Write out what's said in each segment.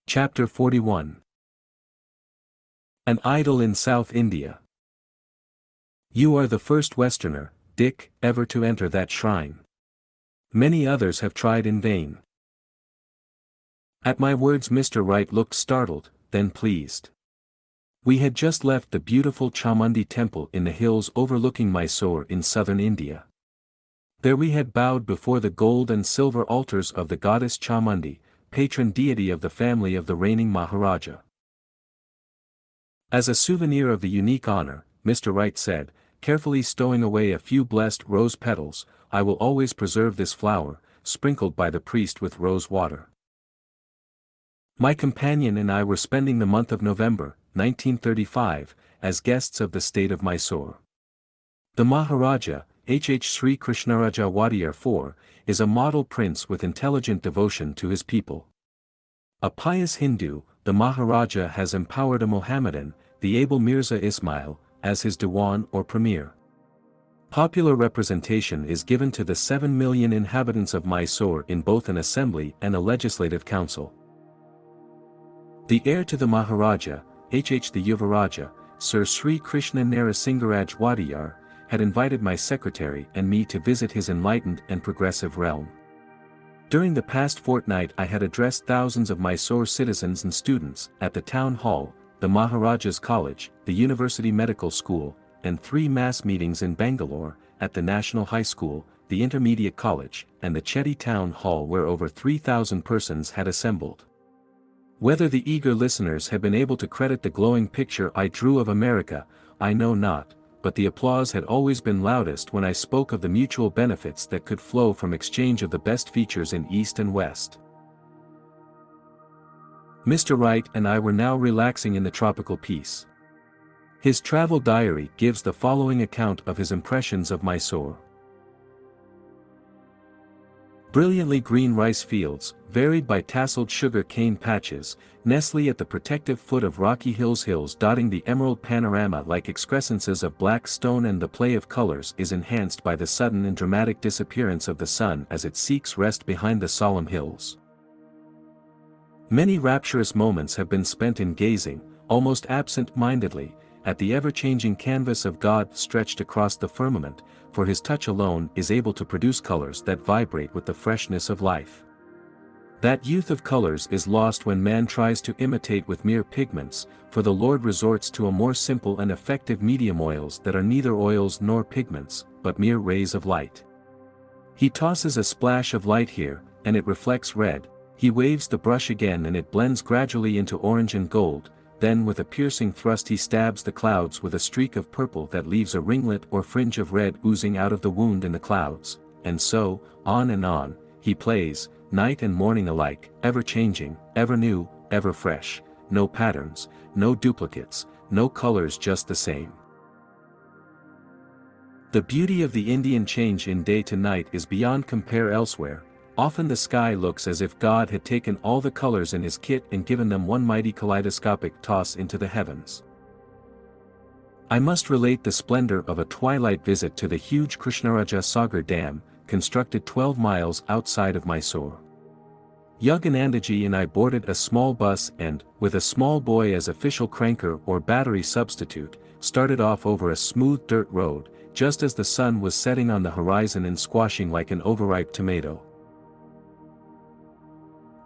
Chapter 41. An Idol in South India. You are the first Westerner, Dick, ever to enter that shrine. Many others have tried in vain. At my words Mr. Wright looked startled, then pleased. We had just left the beautiful Chamundi temple in the hills overlooking Mysore in southern India. There we had bowed before the gold and silver altars of the goddess Chamundi, patron deity of the family of the reigning Maharaja. As a souvenir of the unique honor, Mr. Wright said, carefully stowing away a few blessed rose petals, I will always preserve this flower, sprinkled by the priest with rose water. My companion and I were spending the month of November, 1935, as guests of the state of Mysore. The Maharaja, 𝑧𝙬𝒅𝙠 Krishnaraja IV, is a model prince with intelligent devotion to his people. A pious Hindu, the Maharaja has empowered a Mohammedan, the able Mirza Ismail, as his Diwan or premier. Popular representation is given to the 7 million inhabitants of Mysore in both an assembly and a legislative council. The heir to the Maharaja, 𝒀𝙬𝒅𝒂'𝒔 the Yuvaraja, Sir Sri Krishna Narasimgaraj had invited my secretary and me to visit his enlightened and progressive realm. During the past fortnight I had addressed thousands of Mysore citizens and students at the town hall, the Maharaja's College, the University Medical School, and 3 mass meetings in Bangalore, at the National High School, the Intermediate College, and the Chetty Town Hall where over 3,000 persons had assembled. Whether the eager listeners had been able to credit the glowing picture I drew of America, I know not, but the applause had always been loudest when I spoke of the mutual benefits that could flow from exchange of the best features in East and West. Mr. Wright and I were now relaxing in the tropical peace. His travel diary gives the following account of his impressions of Mysore. Brilliantly green rice fields, varied by tasseled sugar cane patches, nestle at the protective foot of rocky hills dotting the emerald panorama like excrescences of black stone, and the play of colors is enhanced by the sudden and dramatic disappearance of the sun as it seeks rest behind the solemn hills. Many rapturous moments have been spent in gazing, almost absent-mindedly, at the ever-changing canvas of God stretched across the firmament, for his touch alone is able to produce colors that vibrate with the freshness of life. That youth of colors is lost when man tries to imitate with mere pigments, for the Lord resorts to a more simple and effective medium, oils that are neither oils nor pigments, but mere rays of light. He tosses a splash of light here, and it reflects red, he waves the brush again and it blends gradually into orange and gold, then with a piercing thrust he stabs the clouds with a streak of purple that leaves a ringlet or fringe of red oozing out of the wound in the clouds, and so, on and on, he plays, night and morning alike, ever changing, ever new, ever fresh, no patterns, no duplicates, no colors, just the same. The beauty of the Indian change in day to night is beyond compare elsewhere. Often the sky looks as if God had taken all the colors in his kit and given them one mighty kaleidoscopic toss into the heavens. I must relate the splendor of a twilight visit to the huge Krishnaraja Sagar Dam, constructed 12 miles outside of Mysore. Yoganandaji and I boarded a small bus and, with a small boy as official cranker or battery substitute, started off over a smooth dirt road, just as the sun was setting on the horizon and squashing like an overripe tomato.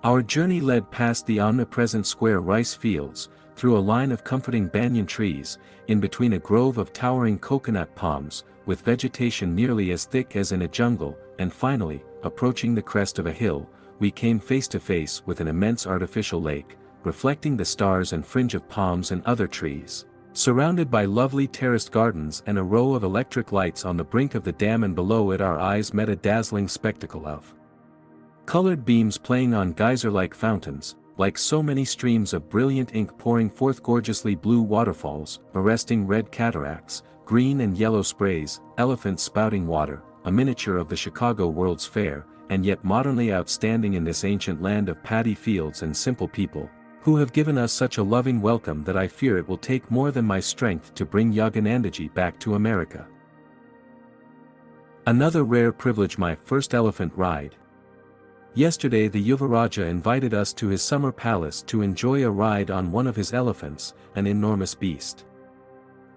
Our journey led past the omnipresent square rice fields, through a line of comforting banyan trees, in between a grove of towering coconut palms, with vegetation nearly as thick as in a jungle, and finally, approaching the crest of a hill, we came face to face with an immense artificial lake, reflecting the stars and fringe of palms and other trees, surrounded by lovely terraced gardens and a row of electric lights on the brink of the dam, and below it our eyes met a dazzling spectacle of colored beams playing on geyser-like fountains, like so many streams of brilliant ink pouring forth gorgeously blue waterfalls, arresting red cataracts, green and yellow sprays, elephants spouting water, a miniature of the Chicago World's Fair, and yet modernly outstanding in this ancient land of paddy fields and simple people, who have given us such a loving welcome that I fear it will take more than my strength to bring Yoganandaji back to America. Another rare privilege, my first elephant ride. Yesterday the Yuvaraja invited us to his summer palace to enjoy a ride on one of his elephants, an enormous beast.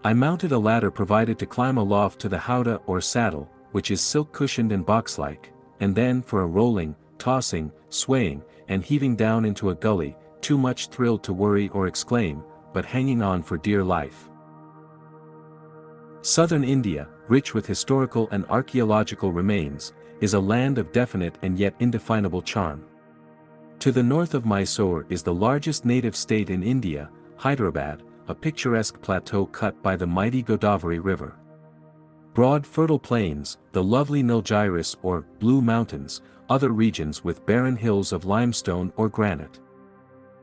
I mounted a ladder provided to climb aloft to the howdah or saddle, which is silk-cushioned and box-like, and then for a rolling, tossing, swaying, and heaving down into a gully, too much thrilled to worry or exclaim, but hanging on for dear life. Southern India, rich with historical and archaeological remains, is a land of definite and yet indefinable charm. To the north of Mysore is the largest native state in India, Hyderabad, a picturesque plateau cut by the mighty Godavari River. Broad fertile plains, the lovely Nilgiris or Blue Mountains, other regions with barren hills of limestone or granite.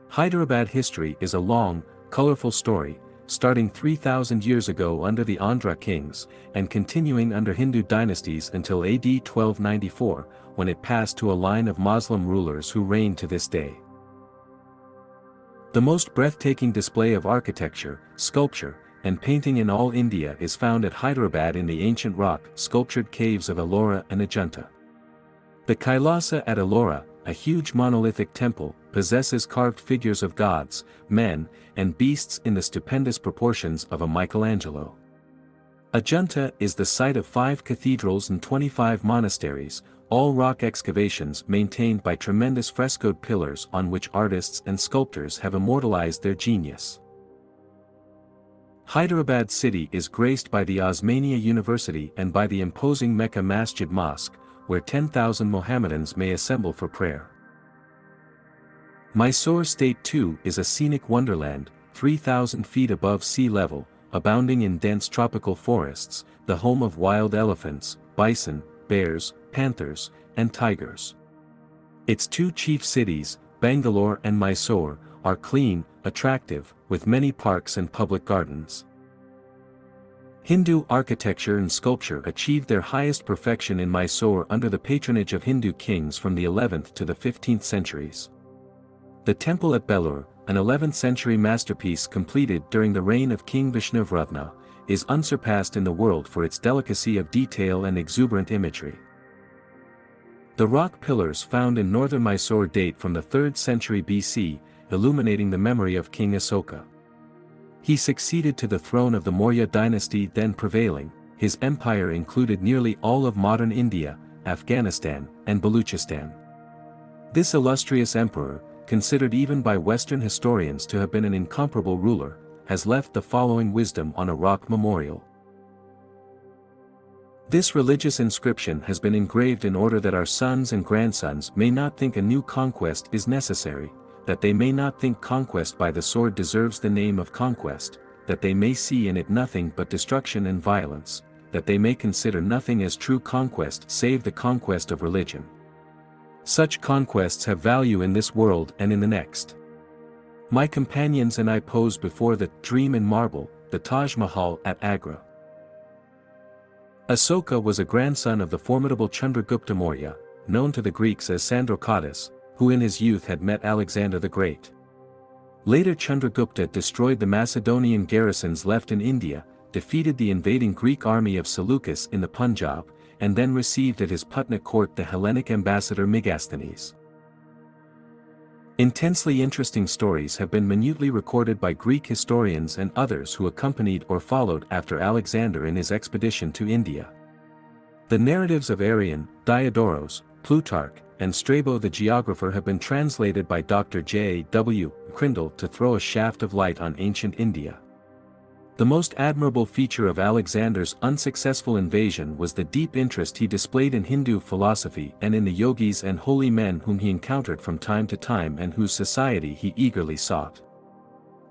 Hyderabad history is a long, colorful story, starting 3,000 years ago under the Andhra kings, and continuing under Hindu dynasties until AD 1294, when it passed to a line of Muslim rulers who reign to this day. The most breathtaking display of architecture, sculpture, and painting in all India is found at Hyderabad in the ancient rock-sculptured caves of Ellora and Ajanta. The Kailasa at Ellora, a huge monolithic temple, possesses carved figures of gods, men, and beasts in the stupendous proportions of a Michelangelo. Ajanta is the site of 5 cathedrals and 25 monasteries, all rock excavations maintained by tremendous frescoed pillars on which artists and sculptors have immortalized their genius. Hyderabad city is graced by the Osmania University and by the imposing Mecca Masjid Mosque, where 10,000 Mohammedans may assemble for prayer. Mysore State too is a scenic wonderland, 3,000 feet above sea level, abounding in dense tropical forests, the home of wild elephants, bison, bears, panthers, and tigers. Its 2 chief cities, Bangalore and Mysore, are clean, attractive, with many parks and public gardens. Hindu architecture and sculpture achieved their highest perfection in Mysore under the patronage of Hindu kings from the 11th to the 15th centuries. The temple at Belur, an 11th century masterpiece completed during the reign of King Vishnuvardhana, is unsurpassed in the world for its delicacy of detail and exuberant imagery. The rock pillars found in northern Mysore date from the 3rd century BC, illuminating the memory of King Asoka. He succeeded to the throne of the Maurya dynasty then prevailing. His empire included nearly all of modern India, Afghanistan, and Baluchistan. This illustrious emperor, considered even by Western historians to have been an incomparable ruler, has left the following wisdom on a rock memorial. This religious inscription has been engraved in order that our sons and grandsons may not think a new conquest is necessary, that they may not think conquest by the sword deserves the name of conquest, that they may see in it nothing but destruction and violence, that they may consider nothing as true conquest save the conquest of religion. Such conquests have value in this world and in the next. My companions and I pose before the dream in marble, the Taj Mahal at Agra. Asoka was a grandson of the formidable Chandragupta Maurya, known to the Greeks as Sandrocottus, who in his youth had met Alexander the Great. Later Chandragupta destroyed the Macedonian garrisons left in India, defeated the invading Greek army of Seleucus in the Punjab, and then received at his Putna court the Hellenic ambassador Megasthenes. Intensely interesting stories have been minutely recorded by Greek historians and others who accompanied or followed after Alexander in his expedition to India. The narratives of Arrian, Diodorus, Plutarch, and Strabo the geographer have been translated by Dr. 𝑗𝑊 to throw a shaft of light on ancient India. The most admirable feature of Alexander's unsuccessful invasion was the deep interest he displayed in Hindu philosophy and in the yogis and holy men whom he encountered from time to time and whose society he eagerly sought.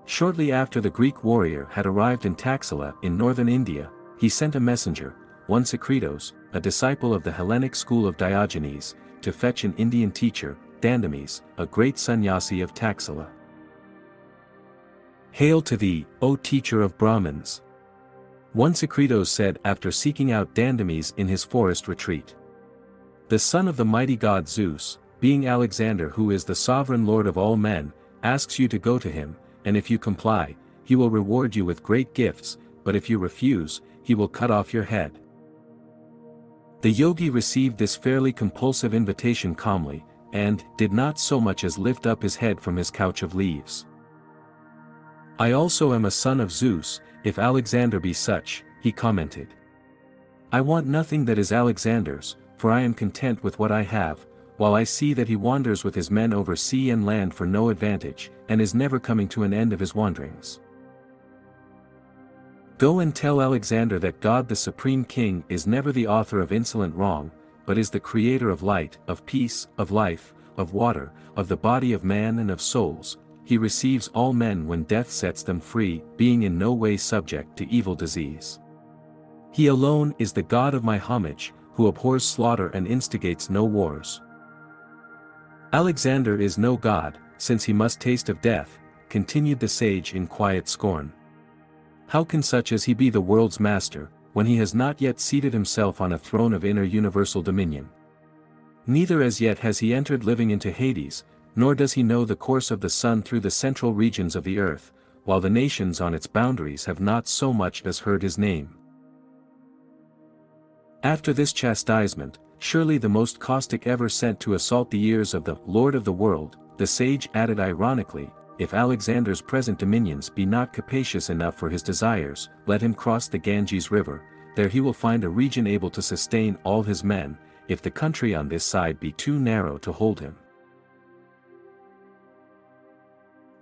Shortly after the Greek warrior had arrived in Taxila in northern India, he sent a messenger, 𝑽𝒍𝒂𝙗𝒏𝙖𝒏𝙙𝒂'𝒔, a disciple of the Hellenic school of Diogenes, to fetch an Indian teacher, 𝑑𝒂𝒣s, a great sannyasi of Taxila. Hail to thee, O teacher of Brahmins! 𝑽𝒍𝒂𝙗𝒏𝙖𝒏𝙙𝒂 said after seeking out 𝑑𝒂𝒣s in his forest retreat. The son of the mighty god Zeus, being Alexander who is the sovereign lord of all men, asks you to go to him, and if you comply, he will reward you with great gifts, but if you refuse, he will cut off your head. The yogi received this fairly compulsive invitation calmly, and did not so much as lift up his head from his couch of leaves. "I also am a son of Zeus, if Alexander be such," he commented. "I want nothing that is Alexander's, for I am content with what I have, while I see that he wanders with his men over sea and land for no advantage, and is never coming to an end of his wanderings. Go and tell Alexander that God the Supreme King is never the author of insolent wrong, but is the creator of light, of peace, of life, of water, of the body of man and of souls. He receives all men when death sets them free, being in no way subject to evil disease. He alone is the God of my homage, who abhors slaughter and instigates no wars. Alexander is no god, since he must taste of death," continued the sage in quiet scorn. "How can such as he be the world's master, when he has not yet seated himself on a throne of inner universal dominion? Neither as yet has he entered living into Hades, nor does he know the course of the sun through the central regions of the earth, while the nations on its boundaries have not so much as heard his name." After this chastisement, surely the most caustic ever sent to assault the ears of the Lord of the world, the sage added ironically, "If Alexander's present dominions be not capacious enough for his desires, let him cross the Ganges river, there he will find a region able to sustain all his men, if the country on this side be too narrow to hold him.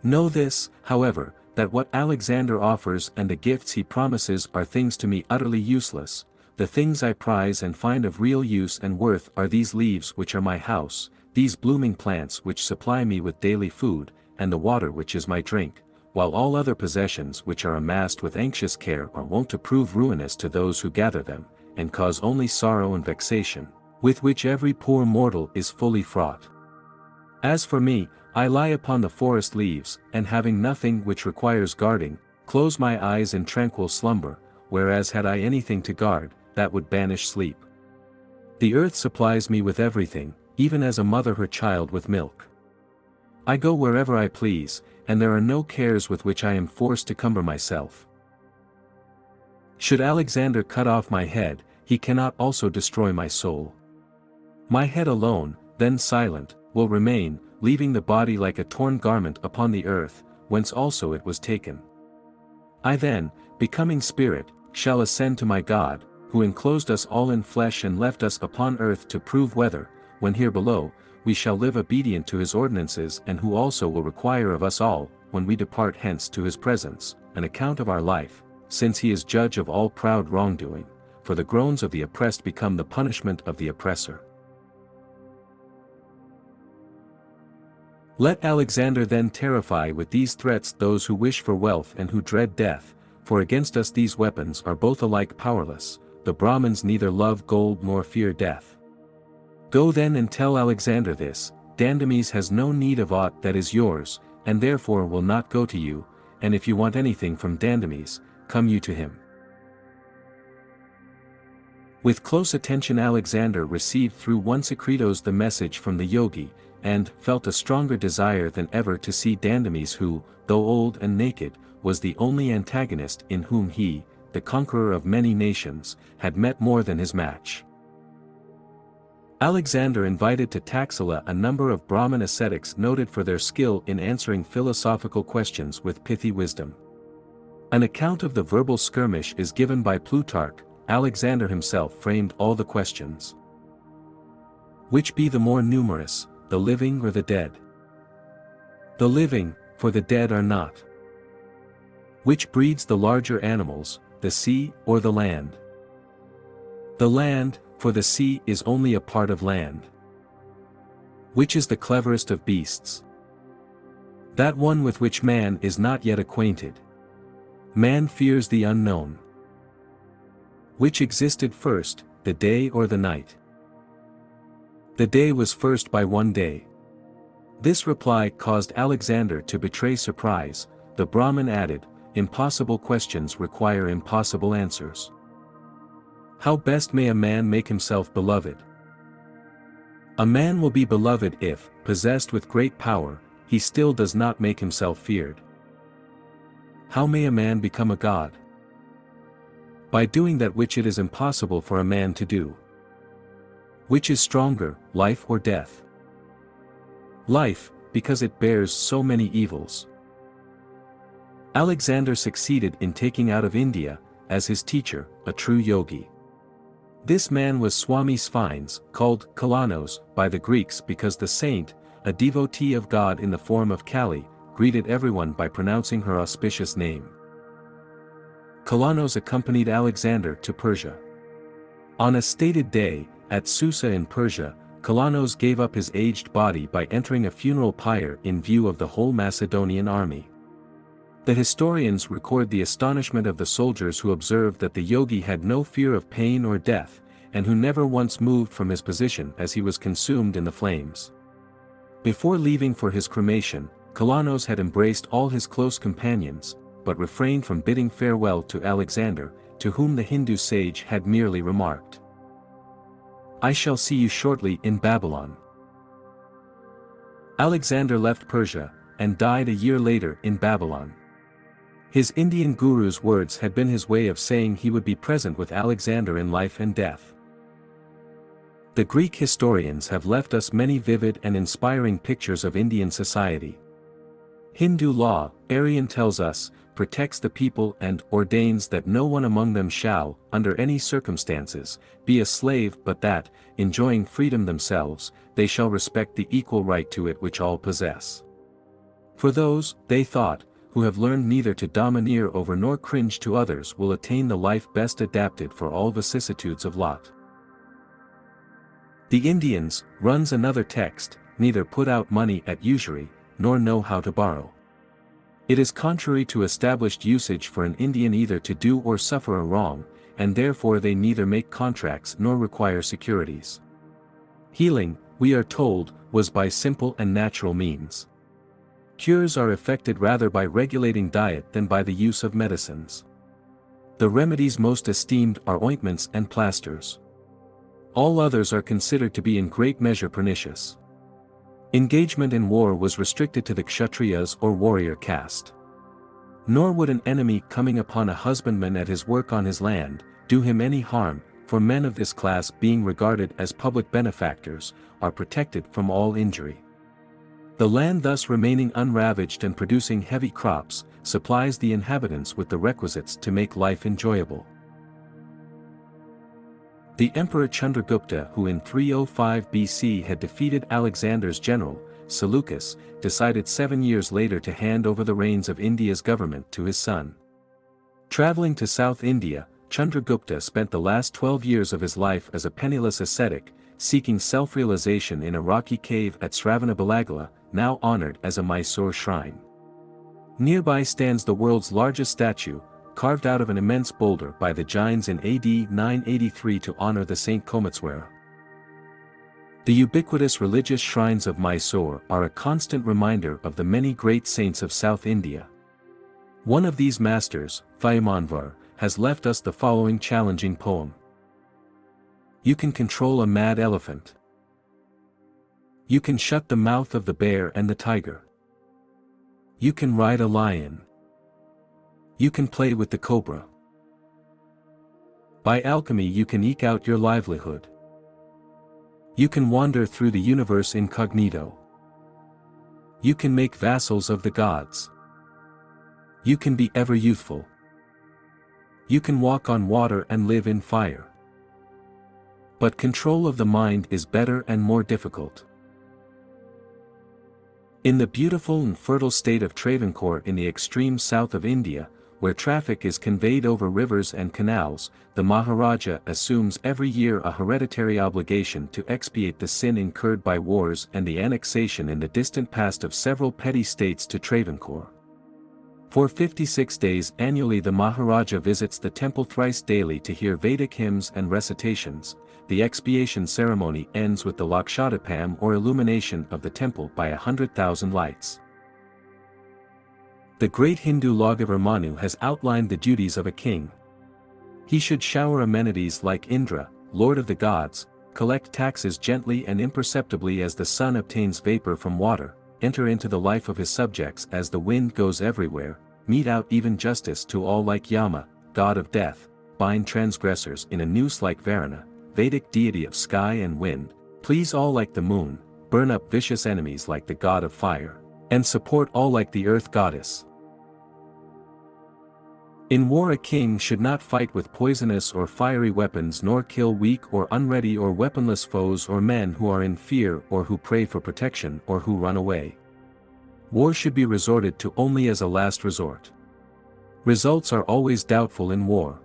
Know this, however, that what Alexander offers and the gifts he promises are things to me utterly useless. The things I prize and find of real use and worth are these leaves which are my house, these blooming plants which supply me with daily food, and the water which is my drink, while all other possessions which are amassed with anxious care are wont to prove ruinous to those who gather them, and cause only sorrow and vexation, with which every poor mortal is fully fraught. As for me, I lie upon the forest leaves, and having nothing which requires guarding, close my eyes in tranquil slumber, whereas had I anything to guard, that would banish sleep. The earth supplies me with everything, even as a mother her child with milk. I go wherever I please, and there are no cares with which I am forced to cumber myself. Should Alexander cut off my head, he cannot also destroy my soul. My head alone, then silent, will remain, leaving the body like a torn garment upon the earth, whence also it was taken. I then, becoming spirit, shall ascend to my God, who enclosed us all in flesh and left us upon earth to prove whether, when here below, we shall live obedient to his ordinances, and who also will require of us all, when we depart hence to his presence, an account of our life, since he is judge of all proud wrongdoing, for the groans of the oppressed become the punishment of the oppressor. Let Alexander then terrify with these threats those who wish for wealth and who dread death, for against us these weapons are both alike powerless. The Brahmins neither love gold nor fear death. Go then and tell Alexander this, 𝑑𝒐𝒏𝙖𝒏𝙙 has no need of aught that is yours, and therefore will not go to you, and if you want anything from 𝑑𝒐𝒏𝙖𝒏𝙙, come you to him." With close attention Alexander received through 𝑦𝙤𝒂𝙩𝒉 the message from the yogi, and felt a stronger desire than ever to see 𝑑𝒐𝒏𝙖𝒏𝙙 who, though old and naked, was the only antagonist in whom he, the conqueror of many nations, had met more than his match. Alexander invited to Taxila a number of Brahmin ascetics noted for their skill in answering philosophical questions with pithy wisdom. An account of the verbal skirmish is given by Plutarch. Alexander himself framed all the questions. Which be the more numerous, the living or the dead? The living, for the dead are not. Which breeds the larger animals, the sea or the land? The land, for the sea is only a part of land. Which is the cleverest of beasts? That one with which man is not yet acquainted. Man fears the unknown. Which existed first, the day or the night? The day was first by one day. This reply caused Alexander to betray surprise. The Brahmin added, "Impossible questions require impossible answers. How best may a man make himself beloved? A man will be beloved if, possessed with great power, he still does not make himself feared. How may a man become a god? By doing that which it is impossible for a man to do. Which is stronger, life or death? Life, because it bears so many evils. Alexander succeeded in taking out of India, as his teacher, a true yogi. This man was Swami Sphines, called Kalanos by the Greeks because the saint, a devotee of God in the form of Kali, greeted everyone by pronouncing her auspicious name. Kalanos accompanied Alexander to Persia. On a stated day, at Susa in Persia, Kalanos gave up his aged body by entering a funeral pyre in view of the whole Macedonian army. The historians record the astonishment of the soldiers who observed that the yogi had no fear of pain or death, and who never once moved from his position as he was consumed in the flames. Before leaving for his cremation, Kalanos had embraced all his close companions, but refrained from bidding farewell to Alexander, to whom the Hindu sage had merely remarked, "I shall see you shortly in Babylon." Alexander left Persia, and died a year later in Babylon. His Indian guru's words had been his way of saying he would be present with Alexander in life and death. The Greek historians have left us many vivid and inspiring pictures of Indian society. Hindu law, Aryan tells us, protects the people and ordains that no one among them shall, under any circumstances, be a slave but that, enjoying freedom themselves, they shall respect the equal right to it which all possess. For those, they thought, who have learned neither to domineer over nor cringe to others will attain the life best adapted for all vicissitudes of lot. The Indians, runs another text, neither put out money at usury, nor know how to borrow. It is contrary to established usage for an Indian either to do or suffer a wrong, and therefore they neither make contracts nor require securities. Healing, we are told, was by simple and natural means. Cures are effected rather by regulating diet than by the use of medicines. The remedies most esteemed are ointments and plasters. All others are considered to be in great measure pernicious. Engagement in war was restricted to the Kshatriyas or warrior caste. Nor would an enemy coming upon a husbandman at his work on his land, do him any harm, for men of this class being regarded as public benefactors, are protected from all injury. The land thus remaining unravaged and producing heavy crops, supplies the inhabitants with the requisites to make life enjoyable. The Emperor Chandragupta, who in 305 BC had defeated Alexander's general, Seleucus, decided 7 years later to hand over the reins of India's government to his son. Traveling to South India, Chandragupta spent the last 12 years of his life as a penniless ascetic, seeking self-realization in a rocky cave at Sravanabalagala, now honored as a Mysore shrine. Nearby stands the world's largest statue, carved out of an immense boulder by the Jains in AD 983 to honor the Saint 𝒀𝒂𝒑. The ubiquitous religious shrines of Mysore are a constant reminder of the many great saints of South India. One of these masters, 𝒀𝒂𝒑, has left us the following challenging poem. You can control a mad elephant. You can shut the mouth of the bear and the tiger. You can ride a lion. You can play with the cobra. By alchemy you can eke out your livelihood. You can wander through the universe incognito. You can make vassals of the gods. You can be ever youthful. You can walk on water and live in fire. But control of the mind is better and more difficult. In the beautiful and fertile state of Travancore in the extreme south of India, where traffic is conveyed over rivers and canals, the Maharaja assumes every year a hereditary obligation to expiate the sin incurred by wars and the annexation in the distant past of several petty states to Travancore. For 56 days annually the Maharaja visits the temple thrice daily to hear Vedic hymns and recitations. The expiation ceremony ends with the Lakshadipam or illumination of the temple by 100,000 lights. The great Hindu lawgiver Manu has outlined the duties of a king. He should shower amenities like Indra, lord of the gods, collect taxes gently and imperceptibly as the sun obtains vapor from water, enter into the life of his subjects as the wind goes everywhere, mete out even justice to all like Yama, god of death, bind transgressors in a noose like Varuna, Vedic deity of sky and wind, please all like the moon, burn up vicious enemies like the god of fire, and support all like the earth goddess. In war a king should not fight with poisonous or fiery weapons nor kill weak or unready or weaponless foes or men who are in fear or who pray for protection or who run away. War should be resorted to only as a last resort. Results are always doubtful in war.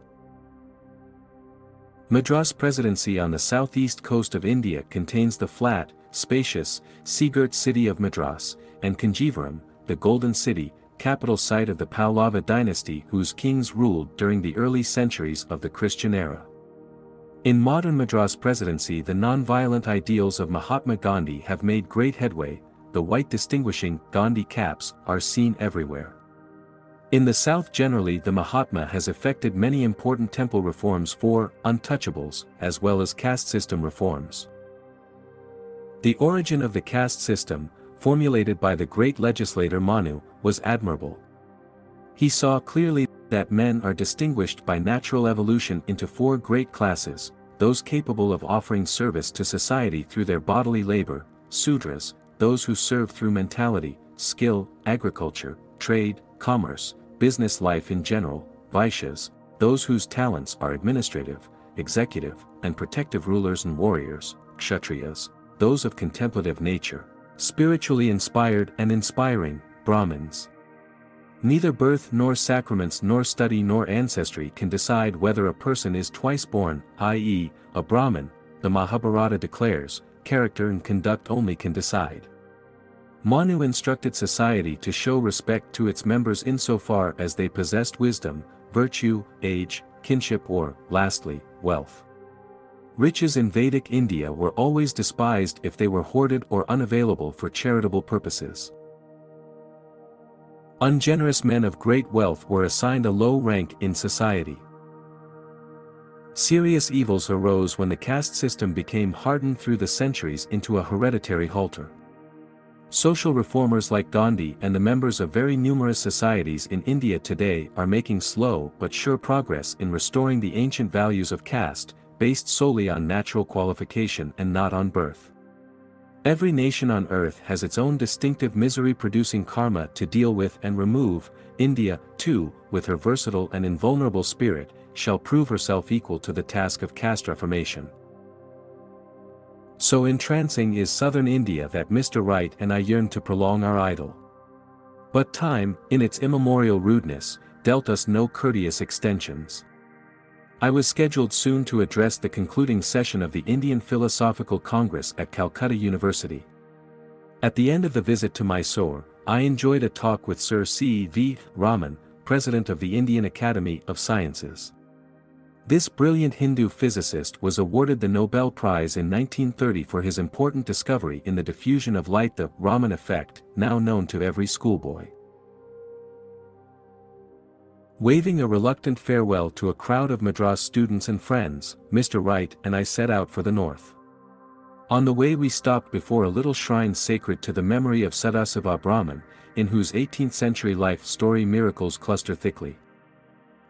Madras Presidency on the southeast coast of India contains the flat, spacious, sea-girt city of Madras, and Kanjivaram, the Golden City, capital site of the Pallava dynasty whose kings ruled during the early centuries of the Christian era. In modern Madras Presidency the non-violent ideals of Mahatma Gandhi have made great headway. The white distinguishing Gandhi caps are seen everywhere. In the south generally the Mahatma has effected many important temple reforms for untouchables as well as caste system reforms. The origin of the caste system, formulated by the great legislator Manu, was admirable. He saw clearly that men are distinguished by natural evolution into four great classes: those capable of offering service to society through their bodily labor, Sudras; those who serve through mentality, skill, agriculture, trade, commerce, business life in general, Vaishyas; those whose talents are administrative, executive, and protective rulers and warriors, Kshatriyas; those of contemplative nature, spiritually inspired and inspiring, Brahmins. Neither birth nor sacraments nor study nor ancestry can decide whether a person is twice born, i.e., a Brahmin, the Mahabharata declares; character and conduct only can decide. Manu instructed society to show respect to its members insofar as they possessed wisdom, virtue, age, kinship or, lastly, wealth. Riches in Vedic India were always despised if they were hoarded or unavailable for charitable purposes. Ungenerous men of great wealth were assigned a low rank in society. Serious evils arose when the caste system became hardened through the centuries into a hereditary halter. Social reformers like Gandhi and the members of very numerous societies in India today are making slow but sure progress in restoring the ancient values of caste, based solely on natural qualification and not on birth. Every nation on earth has its own distinctive misery-producing karma to deal with and remove. India, too, with her versatile and invulnerable spirit, shall prove herself equal to the task of caste reformation. So entrancing is southern India that Mr. Right and I yearn to prolong our idyll. But time, in its immemorial rudeness, dealt us no courteous extensions. I was scheduled soon to address the concluding session of the Indian Philosophical Congress at Calcutta University. At the end of the visit to Mysore, I enjoyed a talk with Sir C.V. Raman, President of the Indian Academy of Sciences. This brilliant Hindu physicist was awarded the Nobel Prize in 1930 for his important discovery in the diffusion of light, the Raman effect, now known to every schoolboy. Waving a reluctant farewell to a crowd of Madras students and friends, Mr. Right and I set out for the north. On the way we stopped before a little shrine sacred to the memory of Sadasiva Brahman, in whose 18th-century life story miracles cluster thickly.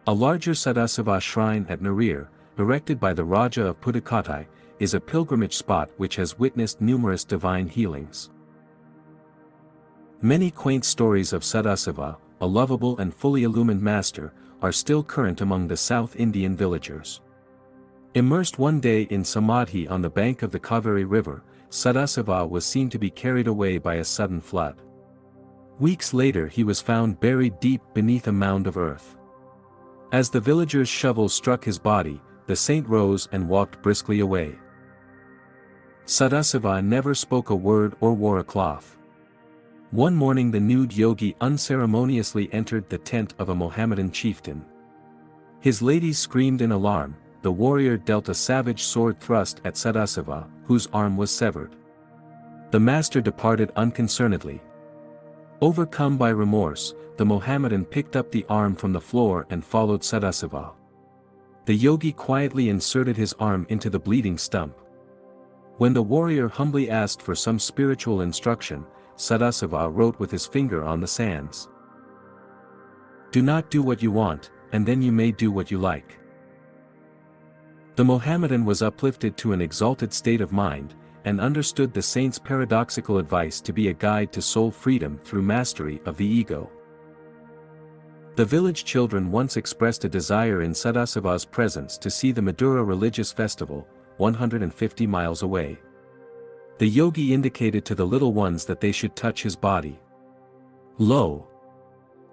A larger Sadasiva shrine at Mysore, erected by the Raja of Pudukkottai, is a pilgrimage spot which has witnessed numerous divine healings. Many quaint stories of Sadasiva, a lovable and fully illumined master, are still current among the South Indian villagers. Immersed one day in samadhi on the bank of the Kaveri river, Sadasiva was seen to be carried away by a sudden flood. Weeks later he was found buried deep beneath a mound of earth. As the villagers' shovels struck his body, the saint rose and walked briskly away. Sadasiva never spoke a word or wore a cloth. One morning the nude yogi unceremoniously entered the tent of a Mohammedan chieftain. His ladies screamed in alarm. The warrior dealt a savage sword thrust at Sadasiva, whose arm was severed. The master departed unconcernedly. Overcome by remorse, the Mohammedan picked up the arm from the floor and followed Sadasiva. The yogi quietly inserted his arm into the bleeding stump. When the warrior humbly asked for some spiritual instruction, Sadasiva wrote with his finger on the sands. "Do not do what you want, and then you may do what you like." The Mohammedan was uplifted to an exalted state of mind, and understood the saint's paradoxical advice to be a guide to soul freedom through mastery of the ego. The village children once expressed a desire in Sadasiva's presence to see the Madura religious festival, 150 miles away. The yogi indicated to the little ones that they should touch his body. Lo!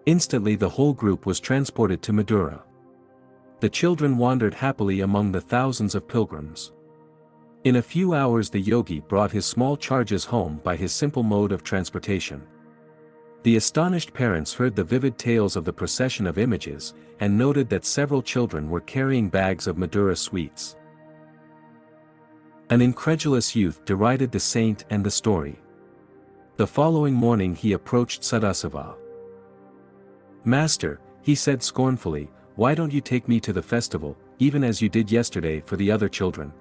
Instantly the whole group was transported to Madura. The children wandered happily among the thousands of pilgrims. In a few hours the yogi brought his small charges home by his simple mode of transportation. The astonished parents heard the vivid tales of the procession of images, and noted that several children were carrying bags of Madura sweets. An incredulous youth derided the saint and the story. The following morning he approached Sadasiva. "Master," he said scornfully, "why don't you take me to the festival, even as you did yesterday for the other children?"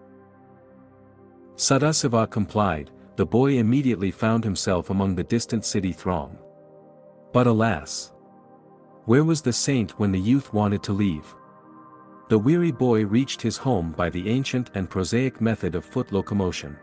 Sadasiva complied. The boy immediately found himself among the distant city throng. But alas! Where was the saint when the youth wanted to leave? The weary boy reached his home by the ancient and prosaic method of foot locomotion.